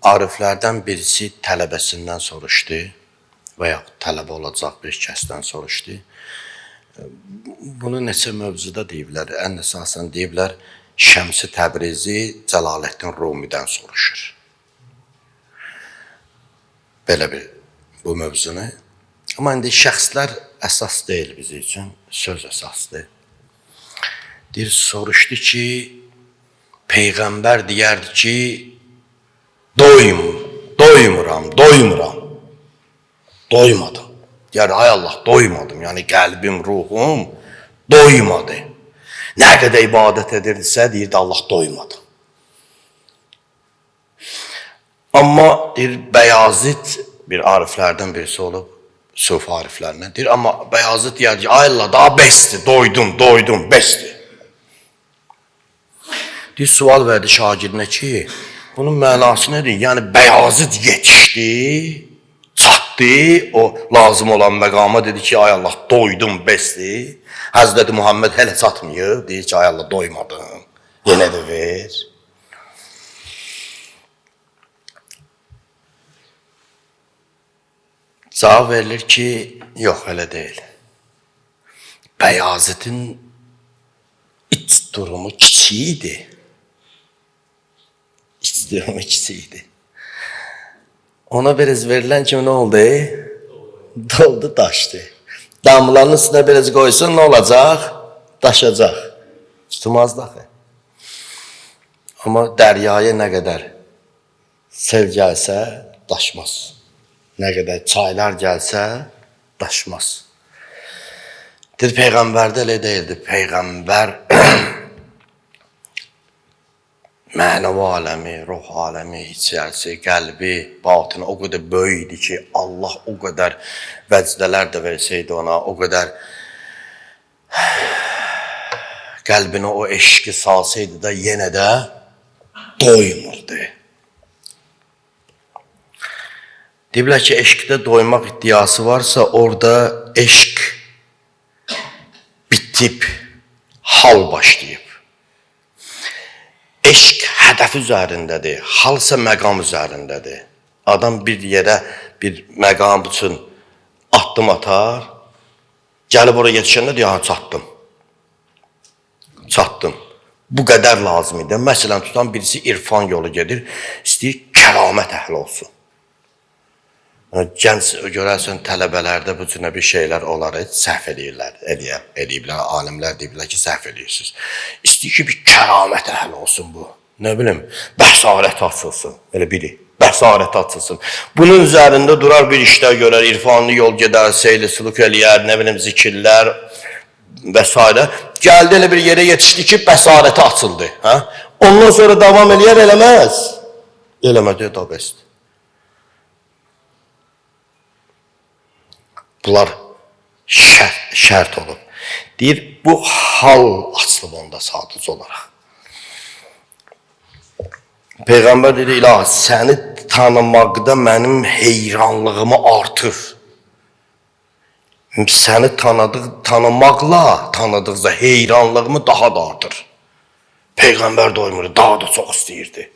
Ariflərdən birisi tələbəsindən soruşdu və ya tələbə olacaq bir kəsdən soruşdu. Bunu neçə mövzuda deyiblər, ən əsasən deyiblər, Şəmsi Təbrizi Cəlaləddin Rumidən soruşur. Belə bir bu mövzunu. Amma indi şəxslər əsas deyil bizim üçün, söz əsasdır. Soruşdu ki, Peyğəmbər deyərdi ki, doymuram. Doymadım. Yəni, ay Allah, doymadım. Yəni, qəlbim, ruhum doymadı. Nə qədər ibadət edirdisə, deyirdi, Allah doymadı. Amma, deyir, Bəyazid bir ariflərdən birisi olub, Sufi ariflərindən, deyir, amma Bəyazid deyərdi, ay Allah, daha besdir, doydum, besdir. Deyir, sual verdi şagirdinə ki, bunun mənası nədir? Yəni, Bəyazid yetişdi, çatdı, o lazım olan məqama dedi ki, ay Allah, doydum, besdir. Həzrəti Muhammed hələ çatmıyıb, deyir ki, ay Allah, doymadım, yenə də ver. Cavab verilir ki, yox, elə deyil. Bəyazidin iç durumu kiçik idi. Ona biraz verilən kimi nə oldu? Doldu, daşdı. Damlanın üstünə biraz qoysun, nə olacaq? Daşacaq. Tutmaz daxı. Amma dəryaya nə qədər sel gəlsə, daşmaz. Nə qədər çaylar gəlsə, daşmaz. Deyir, Peyğəmbərdə elə deyildi. Peyğəmbər mənəvi aləmi, ruh aləmi, içərisi, qəlbi, batını o qədər böyük idi ki, Allah o qədər vəcdələr də versəydi ona, o qədər qəlbinə o eşqi salsaydı da yenə də doymurdu. Deyiblər ki, eşqdə doymaq iddiası varsa, orada eşq bitib, hal başlayıb. Eşq hədəf üzərindədir, halsa məqam üzərindədir. Adam bir yerə, bir məqam üçün addım atar, gəlib oraya yetişəndə deyir, çatdım. Bu qədər lazım idi. Məsələn, tutan birisi irfan yolu gedir, istəyir kəramət əhli olsun. Gənc görərsən tələbələrdə bu cürə bir şeylər olar, səhv eləyiblər, alimlər deyiblər ki, səhv eləyirsiniz. İstəyir ki, bir kəramət əhli olsun bu. Nə bilim, bəsarət açılsın, elə biri, bəsarət açılsın. Bunun üzərində durar bir işlər görər, irfanlı yol gedər, seyli suluk eləyər, nə bilim, zikirlər və s. Gəldi elə bir yerə yetişdi ki, bəsarəti açıldı. Ondan sonra davam eləyər, eləməz. Eləmədi, da bəsdir. Bunlar şərt olub. Deyir, bu hal açılıb onda sadəcə olaraq. Peyğəmbər dedi, ilahi, səni tanımaqda mənim heyranlığımı artır. Səni tanımaqla tanıdıqca heyranlığımı daha da artır. Peyğəmbər doymur, daha da çox istəyirdi.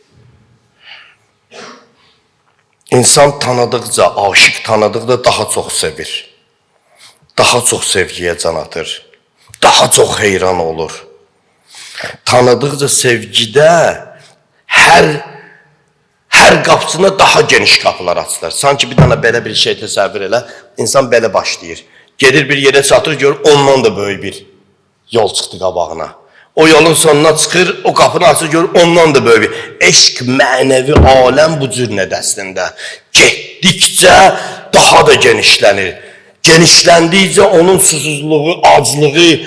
İnsan tanıdıqca, aşıq tanıdıqda daha çox sevir. Daha çox sevgiyə can atır. Daha çox heyran olur. Tanıdıqca sevgidə hər qapısına daha geniş qapılar açılır. Sanki bir dana belə bir şey təsəvvür elə, insan belə başlayır. Gedir bir yerə çatır, görür, ondan da böyük bir yol çıxdı qabağına. O yolun sonuna çıxır, o qapını açır, görür, ondan da böyük bir eşq, mənəvi aləm bu cür nədəslində. Getdikcə daha da genişlənir. Genişləndikcə onun susuzluğu, aclığı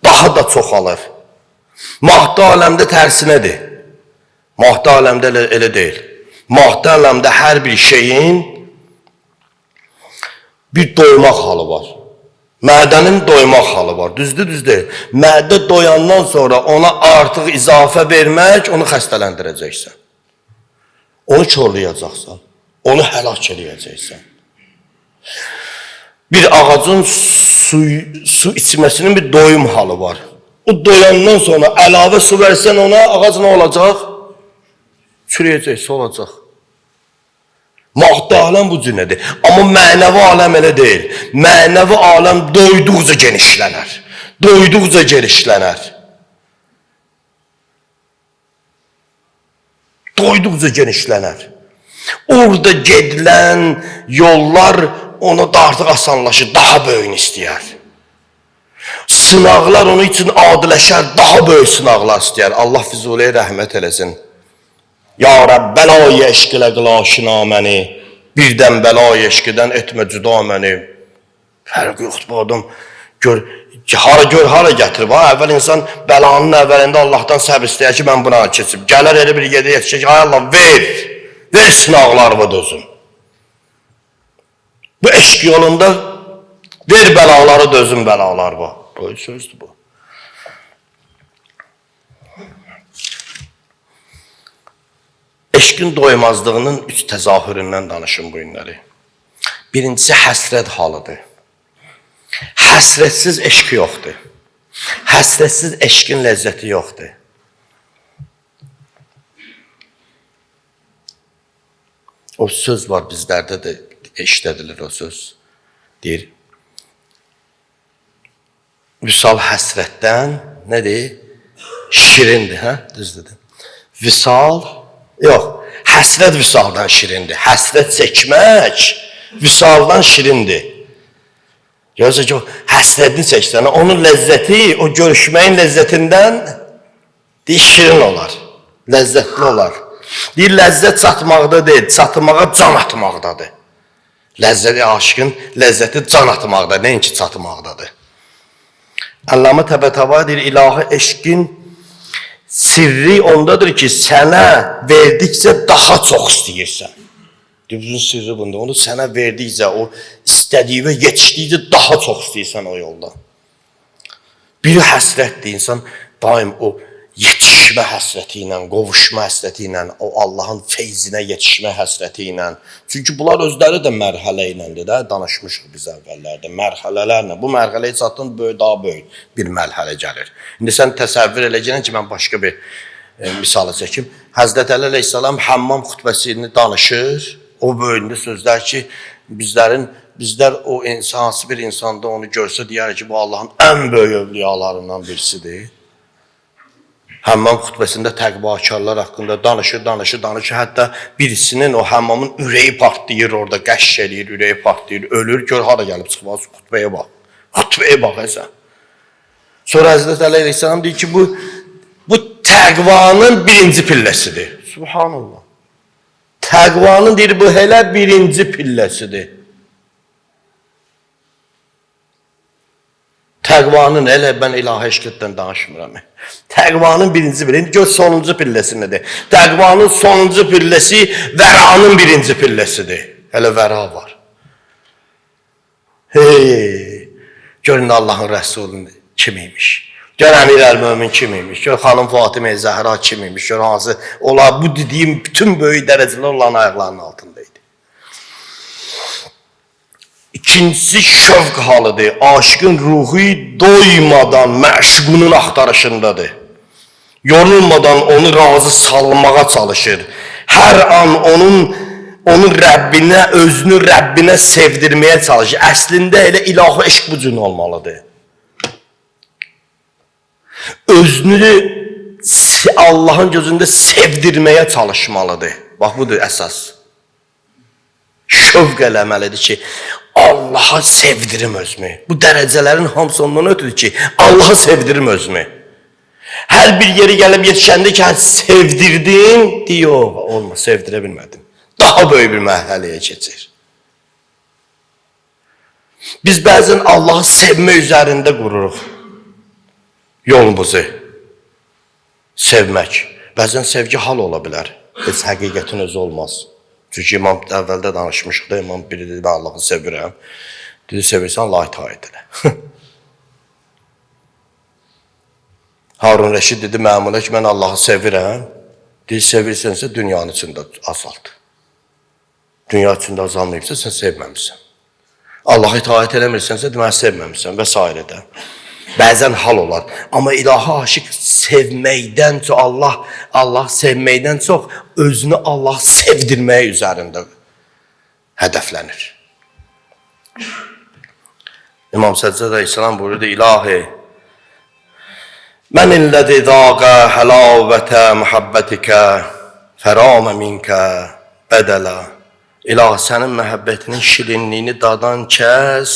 daha da çoxalır. Maddi aləmdə tərsinədir. Maddi aləmdə elə deyil. Maddi aləmdə hər bir şeyin bir doymaq halı var. Mədənin doymaq halı var. Düzdür deyil. Mədə doyandan sonra ona artıq izafə vermək, onu xəstələndirəcəksən. Onu körləyəcəksən. Onu həlak edəcəksən. Bir ağacın su içməsinin bir doyum halı var. O doyandan sonra əlavə su versən ona, ağac nə olacaq? Çürüyəcək, solacaq. Maddi aləm bu cür Amma mənəvi aləm elə deyil. Mənəvi aləm doyduqca genişlənər. Doyduqca genişlənər. Doyduqca genişlənər. Orada gedilən yollar ona da artıq asanlaşır, daha böyüyünü istəyər. Sınaqlar onun üçün adiləşər, daha böyük sınaqlar istəyər. Allah Füzuliyə rəhmət eləsin. Ya Rəbb, bəla-i eşq ilə qıl aşina məni, birdən bəla-i eşqdən etmə cüda məni. Fərq yoxdur bu adam. Gör, hara gətirib. Əvvəl insan bəlanın əvvəlində Allahdan səbr istəyər ki, mən buna keçib. Gələr elə bir yerdə yetişəcək, ay Allah, ver sınaqlarımı dözüm. Bu eşq yolunda ver bəlaları dözüm bəlalar bu. Böyle sözdür bu. Eşqin doymazlığının 3 təzahüründən danışın bu günləri. Birincisi həsrət halıdır. Həsrətsiz eşq yoxdur. Həsrətsiz eşqin ləzzəti yoxdur. O söz var bizlərdə də eşlədilir o söz. Deyir, Vüsal həsrətdən nədir? Şirindir, hə? Düz dedim. Vüsal, yox, həsrət vüsaldan şirindir. Həsrət çəkmək vüsaldan şirindir. Görürsə ki, o həsrətini çəksən, onun ləzzəti, o görüşməyin ləzzətindən deyir, şirin olar, ləzzətli olar. Deyir, ləzzət çatmaqda deyil, çatmağa can atmaqdadır. Ləzzəti aşkın, ləzzəti can atmaqda, nəinki çatmaqdadır. Allama Təbətəva deyir, ilahi eşqin sirri ondadır ki, sənə verdikcə daha çox istəyirsən. Düzün sirri bunda. Onu sənə verdikcə, o istədiyi və yetişdikcə daha çox istəyirsən o yolda. Biri həsrətdir, insan daim o yetişmə həsrəti ilə, qovuşma həsrəti ilə, o Allahın feyzinə yetişmə həsrəti ilə. Çünki bunlar özləri də mərhələ iləndir də, danışmışıq biz əvvəllərdə, mərhələlərlə. Bu mərhələyə çatın, daha böyük bir mərhələ gəlir. İndi sən təsəvvür eləyəcəksən ki, mən başqa bir misalı çəkim. Həzrət Əli əleyhissalam həmmam xutbəsini danışır. O böyündə sözlər ki, bizlər o hansı bir insanda onu görsə deyər ki, bu Allahın ən böyük övliyalarından birisidir. Həmmam xutbəsində təqvakarlar haqqında danışır. Hətta birisinin o həmmamın ürəyi partlayır orada, qəşş eləyir, ürəyi partlayır, ölür. Gör, hara gəlib çıxmaz, xutbəyə bax. Xutbəyə bax, əsən. Sonra Həzrət Əli əleyhissalam deyir ki, bu təqvanın birinci pilləsidir. Subhanallah. Təqvanın deyir, bu hələ birinci pilləsidir. Təqvanın, elə mən ilahi eşqətdən danışmıram. Təqvanın birinci pilləsi, gör sonuncu pilləsi nədir? Təqvanın sonuncu pilləsi vəranın birinci pilləsidir. Hələ vəra var. Görün Allahın Rəsulü kimiymiş? Gör Əmir Əl-Mömin kimiymiş? Gör xanım Fatimə Zəhra kimiymiş? Gör hansı, bu dediyim bütün böyük dərəcələr olan ayaqlarının altındaydı. İkincisi şövq halıdır. Aşıqın ruhu doymadan məşğunun axtarışındadır. Yorulmadan onu razı salmağa çalışır. Hər an onun Rəbbinə, özünü Rəbbinə sevdirməyə çalışır. Əslində elə ilahi eşq bu cür olmalıdır. Özünü Allahın gözündə sevdirməyə çalışmalıdır. Bax, budur əsas. Şövq eləməlidir ki, Allah'a sevdirim özümü. Bu dərəcələrin hamısı ondan ötürü ki, Allah'a sevdirim özümü. Hər bir yeri gəlib yetişəndə ki, sevdirdin, deyir, olmaz, sevdirə bilmədim. Daha böyük bir mərhələyə keçir. Biz bəzən Allah'ı sevmə üzərində qururuq yolumuzu. Sevmək. Bəzən sevgi hal ola bilər. Heç həqiqətin özü olmaz. Çünki imam əvvəldə danışmışıq da, imam biri dedi, mən Allah'ı sevirəm. Dedi, sevirsən, Allah itaət elə. Harun Rəşid dedi, məmuna ki, mən Allah'ı sevirəm. Dedi, sevirsənsə dünyanın içində azalt. Dünya içində azalmayıbsa, sən sevməmişsən. Allah'a itaət eləmirsənsə, deməli sevməmişsən və s. Bəzən hal olar. Amma ilahi aşıq sevməkdən çox, Allah sevməkdən çox özünü Allah sevdirməyə üzərində hədəflənir. İmam Səccad Əleyhisselam buyurdu, İlahi, mən illədi daqa həlavətə muhabbətikə fəramə minkə bədələ. İlahi, sənin məhəbbətinin şirinliyini dadan kəs,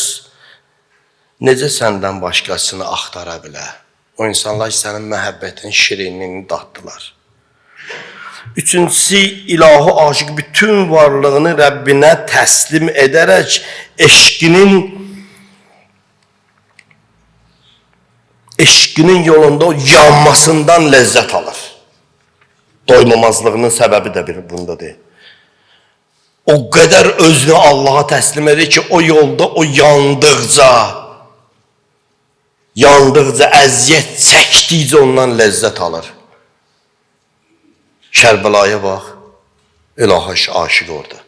necə səndən başqasını axtara bilər? O insanlar sənin məhəbbətinin şirinliyini daddılar. Üçüncüsü, ilahı aşıq bütün varlığını Rəbbinə təslim edərək eşqinin yolunda yanmasından ləzzət alır. Doymamazlığının səbəbi də bundadır. O qədər özünü Allaha təslim edir ki, o yolda o yandıqca, əziyyət çəkdikcə ondan ləzzət alır. Kərbəlaya bax, ilaha aşıq orada.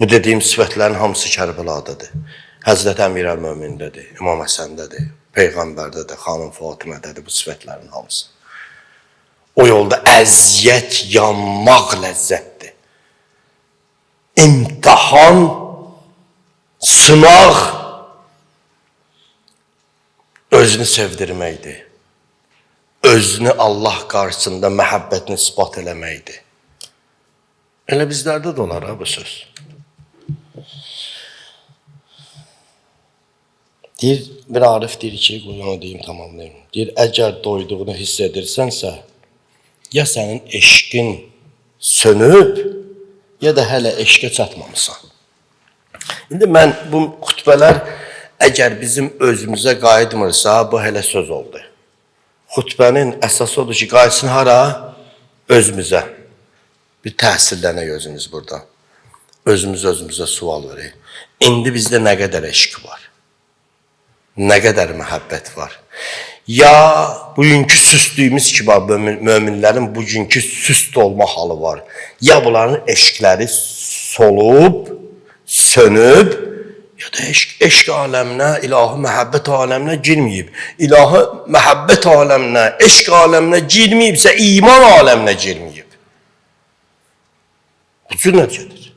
Bu dediyim sifətlərin hamısı Kərbəladadır. Həzrət Əmir Əl-Mömindədir, İmam Həsəndədir, Peyğəmbərdədir, xanım Fatimədədir bu sifətlərin hamısı. O yolda əziyyət, yanmaq ləzzətdir. İmtihan, sınaq, özünü sevdirməkdir. Özünü Allah qarşısında məhəbbətini ispat eləməkdir. Elə bizlərdə də olar bu söz. Deyir, bir Arif deyir ki, onu deyim, tamamlayayım. Deyir, əgər doyduğunu hiss edirsənsə, ya sənin eşqin sönüb, ya da hələ eşqə çatmamısan. İndi mən bu xütbələr əgər bizim özümüzə qayıtmırsa, bu hələ söz oldu. Xütbənin əsası odur ki, qayıtsın hara? Özümüzə. Bir təhsillənək özümüz buradan. Özümüzə sual verək. İndi bizdə nə qədər eşq var? Nə qədər məhəbbət var? Ya bugünkü süstlüyümüz ki, möminlərin bugünkü süst olma halı var. Ya bunların eşqləri solub, sönüb, ya da eşq aləminə, ilahı məhəbbət aləminə girməyib. İlahı məhəbbət aləminə, eşq aləminə girməyibsə, iman aləminə girməyib. Bu cür nəticədir.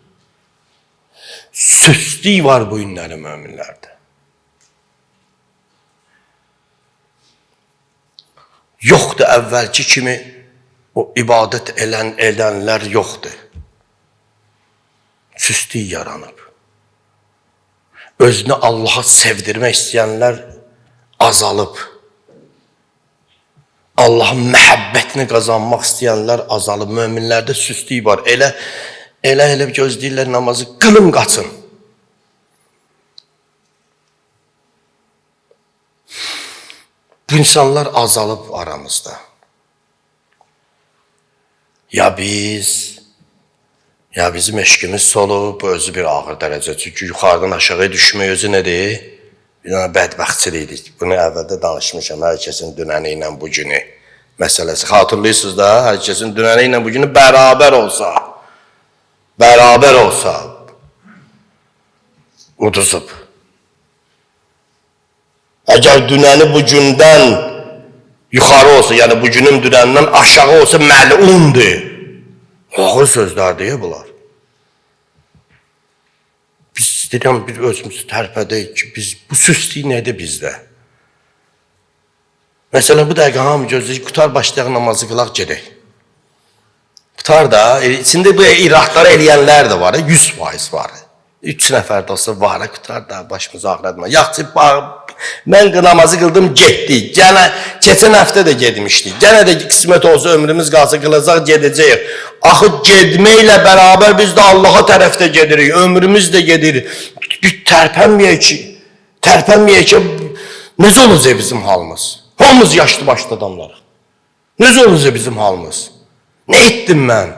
Süstlük var bu günləri möminlərdə. Yoxdur əvvəlki kimi o ibadət edənlər yoxdur. Süstlük yaranıb. Özünü Allaha sevdirmək istəyənlər azalıb. Allahın məhəbbətini qazanmaq istəyənlər azalıb. Möminlərdə süstlük var. Elə gözləyirlər namazı qılın qaçın. Bu insanlar azalıb aramızda. Ya bizim eşqimiz solub, bu özü bir ağır dərəcə. Çünki yuxarıdan aşağıya düşmək özü nədir? Bir dənə bədbəxtçilikdir. Bunu əvvəldə danışmışam, hər kəsin dünəni ilə bu günü məsələsi. Xatırlayırsınız da, hər kəsin dünəni ilə bu günü bərabər olsa, uduzub. Əgər dünəni bu gündən yuxarı olsa, yəni bu günün dünəndən aşağı olsa məlundur. Ağır sözlərdir bunlar. Biz istəyirəm bir özümüzü tərpədək ki, bu süstlük nədir bizdə? Məsələn, bu dəqiqə hamı gözləyir, qutar başlayaq namazı qılaq gedək. Qutar da, içində bu iraqları eləyənlər də var, 100% var. 3 nəfər də olsa var, qutar da başımızı ağrıdma. Yaxçı, mən namazı qıldım, getdik. Keçən həftə də gedmişdik. Gənə də qismət olsa, ömrümüz qalsa qılacaq, gedəcəyik. Axı, gedməklə bərabər biz də Allaha tərəfdə gedirik, ömrümüz də gedir. Bir tərpənməyək ki, necə olacaq bizim halımız? Hamımız yaşlı başlı adamlar. Necə olacaq bizim halımız? Nə etdim mən?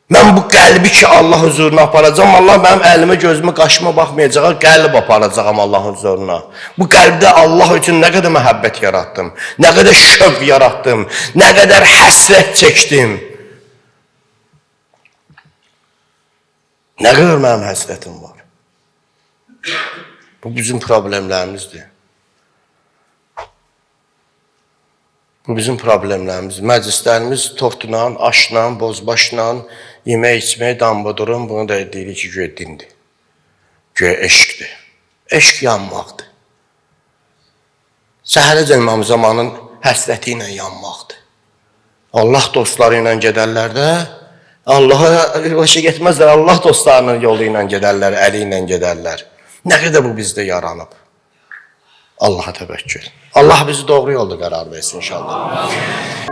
Mən bu qəlbi ki, Allah huzuruna aparacağım, Allah mənim əlimə, gözümə, qaşıma baxmayacaq, qəlb aparacağım Allah huzuruna. Bu qəlbdə Allah üçün nə qədər məhəbbət yaratdım, nə qədər şövq yaratdım, nə qədər həsrət çəkdim. Nə qədər mənim həsrətim var. Bu bizim problemlərimizdir. Bu bizim problemlərimiz. Məclislərimiz tortla, aşla, bozbaşla, yemək içmək, dambadurun, bunu da deyirik ki, güya dindir. Güya eşqdir. Eşq yanmaqdır. Səhərə cəlmam zamanın həsrəti ilə yanmaqdır. Allah dostları ilə gedərlər də, Allaha başa getməzlər, Allah dostlarının yolu ilə gedərlər, əli ilə gedərlər. Nə qədər bu bizdə yaranıb? Allaha təvəkkül. Allah bizi doğru yolda qərar versin inşallah.